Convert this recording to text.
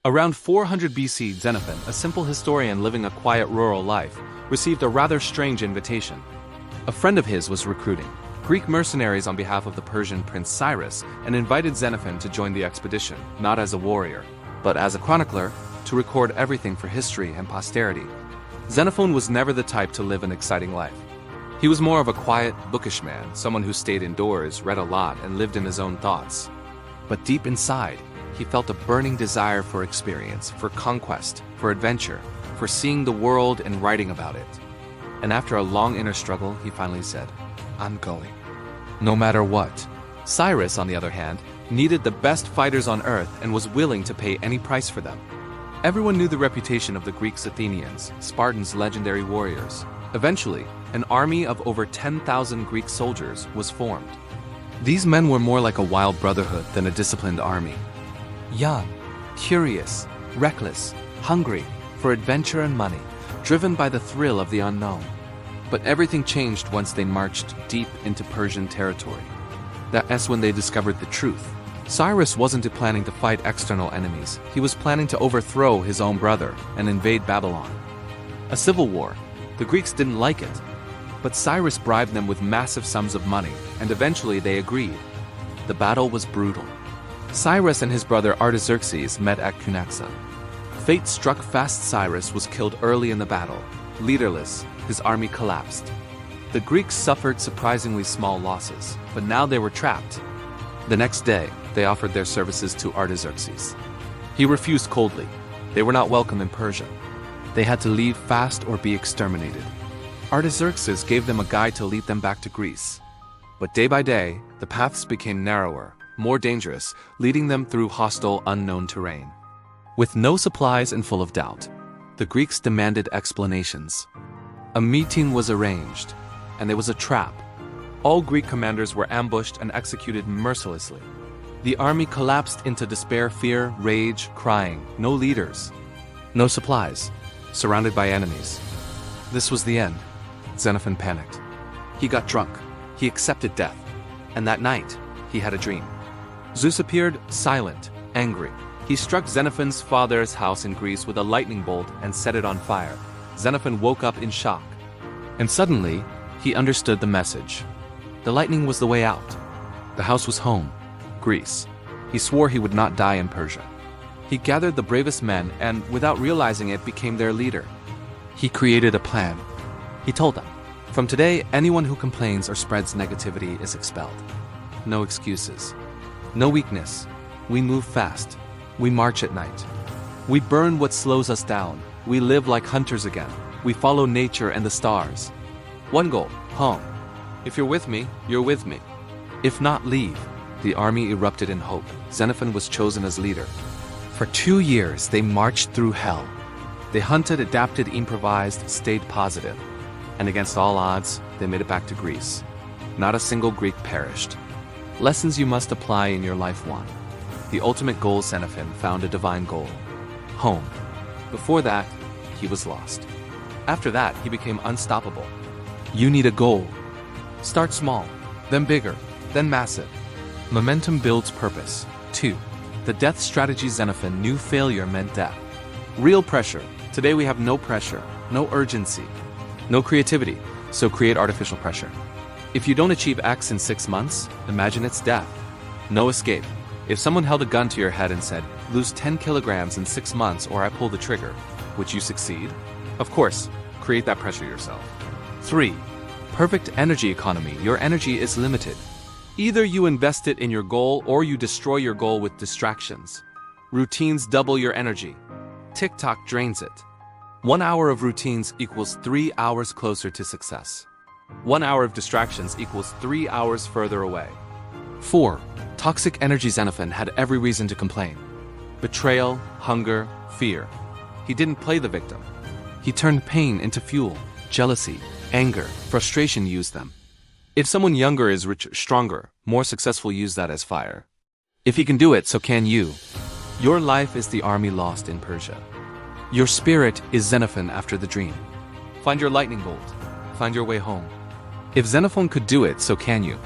Around 400 BC, Xenophon, a simple historian living a quiet rural life, received a rather strange invitation. A friend of his was recruiting Greek mercenaries on behalf of the Persian prince Cyrus and invited Xenophon to join the expedition, not as a warrior, but as a chronicler, to record everything for history and posterity. Xenophon was never the type to live an exciting life. He was more of a quiet, bookish man, someone who stayed indoors, read a lot, and lived in his own thoughts. But deep inside, he felt a burning desire for experience, for conquest, for adventure, for seeing the world and writing about it. And after a long inner struggle, he finally said, "I'm going." No matter what. Cyrus, on the other hand, needed the best fighters on earth and was willing to pay any price for them. Everyone knew the reputation of the Greeks Athenians, Spartans' legendary warriors. Eventually, an army of over 10,000 Greek soldiers was formed. These men were more like a wild brotherhood than a disciplined army. Young, curious, reckless, hungry for adventure and money, driven by the thrill of the unknown. But everything changed once they marched deep into Persian territory. That's when they discovered the truth. Cyrus wasn't planning to fight external enemies. He was planning to overthrow his own brother and invade Babylon. A civil war. The Greeks didn't like it. But Cyrus bribed them with massive sums of money, and eventually they agreed. The battle was brutal. Cyrus and his brother Artaxerxes met at Cunaxa. Fate struck fast. Cyrus was killed early in the battle. Leaderless, his army collapsed. The Greeks suffered surprisingly small losses, but now they were trapped. The next day, they offered their services to Artaxerxes. He refused coldly. They were not welcome in Persia. They had to leave fast or be exterminated. Artaxerxes gave them a guide to lead them back to Greece. But day by day, the paths became narrower, more dangerous, leading them through hostile, unknown terrain. With no supplies and full of doubt, the Greeks demanded explanations. A meeting was arranged, and there was a trap. All Greek commanders were ambushed and executed mercilessly. The army collapsed into despair, fear, rage, crying. No leaders, no supplies, surrounded by enemies. This was the end. Xenophon panicked. He got drunk. He accepted death. And that night, he had a dream. Zeus appeared, silent, angry. He struck Xenophon's father's house in Greece with a lightning bolt and set it on fire. Xenophon woke up in shock. And suddenly, he understood the message. The lightning was the way out. The house was home, Greece. He swore he would not die in Persia. He gathered the bravest men and, without realizing it, became their leader. He created a plan. He told them, "From today, anyone who complains or spreads negativity is expelled. No excuses. No weakness. We move fast. We march at night. We burn what slows us down. We live like hunters again. We follow nature and the stars. One goal, home. If you're with me, you're with me. If not, leave." The army erupted in hope. Xenophon was chosen as leader. For 2 years, they marched through hell. They hunted, adapted, improvised, stayed positive. And against all odds, they made it back to Greece. Not a single Greek perished. Lessons you must apply in your life. 1. The ultimate goal. Xenophon found a divine goal. Home. Before that, he was lost. After that, he became unstoppable. You need a goal. Start small, then bigger, then massive. Momentum builds purpose. 2. The death strategy. Xenophon knew failure meant death. Real pressure. Today we have no pressure, no urgency, no creativity, so create artificial pressure. If you don't achieve X in 6 months, imagine it's death. No escape. If someone held a gun to your head and said, "Lose 10 kilograms in 6 months or I pull the trigger," would you succeed? Of course, create that pressure yourself. 3. Perfect energy economy. Your energy is limited. Either you invest it in your goal or you destroy your goal with distractions. Routines double your energy. TikTok drains it. 1 hour of routines equals 3 hours closer to success. 1 hour of distractions equals 3 hours further away. 4. Toxic energy. Xenophon had every reason to complain. Betrayal, hunger, fear. He didn't play the victim. He turned pain into fuel. Jealousy, anger, frustration. Used them. If someone younger is richer, stronger, more successful, use that as fire. If he can do it, so can you. Your life is the army lost in Persia. Your spirit is Xenophon after the dream. Find your lightning bolt. Find your way home. If Xenophon could do it, so can you.